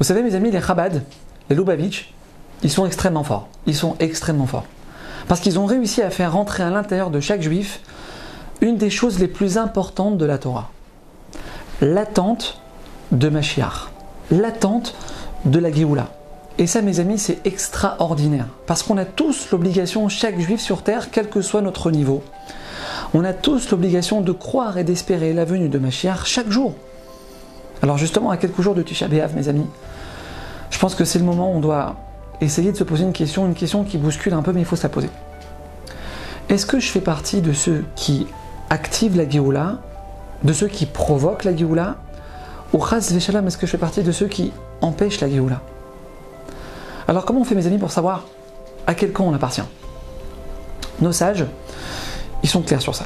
Vous savez mes amis, les Chabad, les Lubavitch, ils sont extrêmement forts. Ils sont extrêmement forts. Parce qu'ils ont réussi à faire rentrer à l'intérieur de chaque juif une des choses les plus importantes de la Torah. L'attente de Mashiach. L'attente de la Géoula. Et ça mes amis, c'est extraordinaire. Parce qu'on a tous l'obligation, chaque juif sur terre, quel que soit notre niveau, on a tous l'obligation de croire et d'espérer la venue de Mashiach chaque jour. Alors justement, à quelques jours de Tisha B'Av, mes amis, je pense que c'est le moment où on doit essayer de se poser une question qui bouscule un peu, mais il faut se la poser. Est-ce que je fais partie de ceux qui activent la Géoula, de ceux qui provoquent la Géoula, ou Chas Veshalom, est-ce que je fais partie de ceux qui empêchent la Géoula? Alors comment on fait mes amis pour savoir à quel camp on appartient? Nos sages, ils sont clairs sur ça.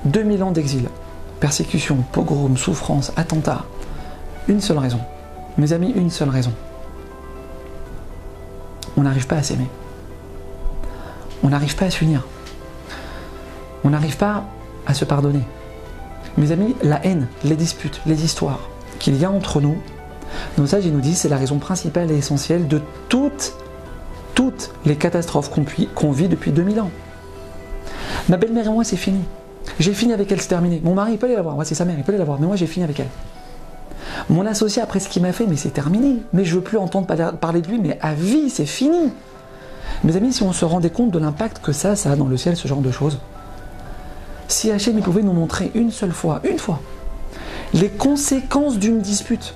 2000 ans d'exil, persécution, pogrom, souffrance, attentat. Une seule raison. Mes amis, une seule raison. On n'arrive pas à s'aimer. On n'arrive pas à s'unir. On n'arrive pas à se pardonner. Mes amis, la haine, les disputes, les histoires qu'il y a entre nous, nos sages ils nous disent c'est la raison principale et essentielle de toutes les catastrophes qu'on vit depuis 2000 ans. Ma belle-mère et moi, c'est fini. J'ai fini avec elle, c'est terminé. Mon mari, il peut aller la voir. Moi, c'est sa mère, il peut aller la voir. Mais moi, j'ai fini avec elle. Mon associé, après ce qu'il m'a fait, mais c'est terminé. Mais je veux plus entendre parler de lui, mais à vie, c'est fini. Mes amis, si on se rendait compte de l'impact que ça a dans le ciel, ce genre de choses, si Hachem pouvait nous montrer une seule fois, les conséquences d'une dispute,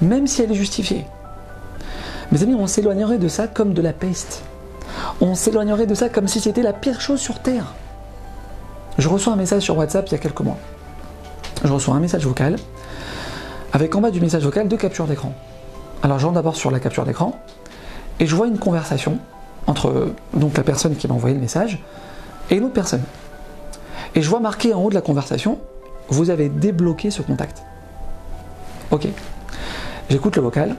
même si elle est justifiée, mes amis, on s'éloignerait de ça comme de la peste. On s'éloignerait de ça comme si c'était la pire chose sur Terre. Je reçois un message sur WhatsApp il y a quelques mois. Je reçois un message vocal, avec en bas du message vocal 2 captures d'écran. Alors je rentre d'abord sur la capture d'écran, et je vois une conversation entre donc la personne qui m'a envoyé le message et une autre personne. Et je vois marqué en haut de la conversation, vous avez débloqué ce contact. Ok. J'écoute le vocal,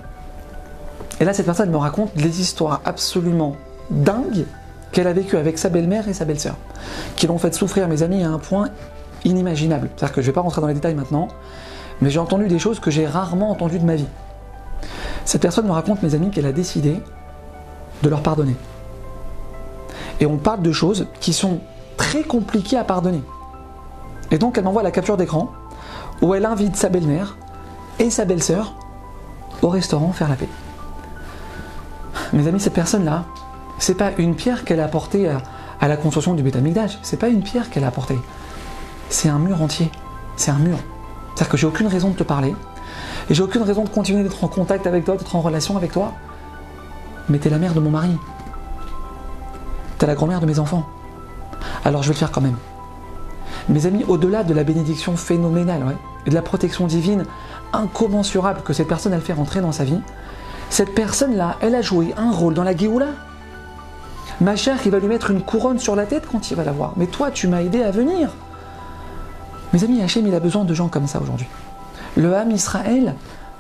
et là cette personne me raconte des histoires absolument dingues qu'elle a vécues avec sa belle-mère et sa belle-sœur, qui l'ont fait souffrir, mes amis, à un point inimaginable. C'est-à-dire que je ne vais pas rentrer dans les détails maintenant, mais j'ai entendu des choses que j'ai rarement entendues de ma vie. Cette personne me raconte, mes amis, qu'elle a décidé de leur pardonner. Et on parle de choses qui sont très compliquées à pardonner. Et donc elle m'envoie la capture d'écran où elle invite sa belle-mère et sa belle-sœur au restaurant faire la paix. Mes amis, cette personne-là, c'est pas une pierre qu'elle a apportée à la construction du Beit Amikdash. C'est pas une pierre qu'elle a apportée. C'est un mur entier. C'est un mur. C'est-à-dire que j'ai aucune raison de te parler. Et j'ai aucune raison de continuer d'être en contact avec toi, d'être en relation avec toi. Mais t'es la mère de mon mari. T'es la grand-mère de mes enfants. Alors je vais le faire quand même. Mes amis, au-delà de la bénédiction phénoménale, et de la protection divine incommensurable que cette personne elle fait rentrer dans sa vie, cette personne-là, elle a joué un rôle dans la Géoula. Mashiach, il va lui mettre une couronne sur la tête quand il va la voir. Mais toi, tu m'as aidé à venir. Mes amis, Hachem, il a besoin de gens comme ça aujourd'hui. Le Ham Israël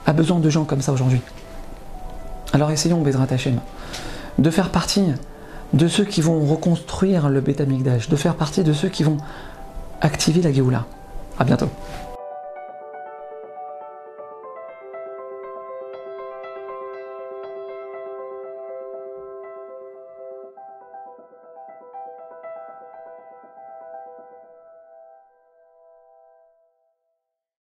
a besoin de gens comme ça aujourd'hui. Alors essayons, Bezrat Hachem, de faire partie de ceux qui vont reconstruire le Beit Amikdash, de faire partie de ceux qui vont activer la Géoula. À bientôt.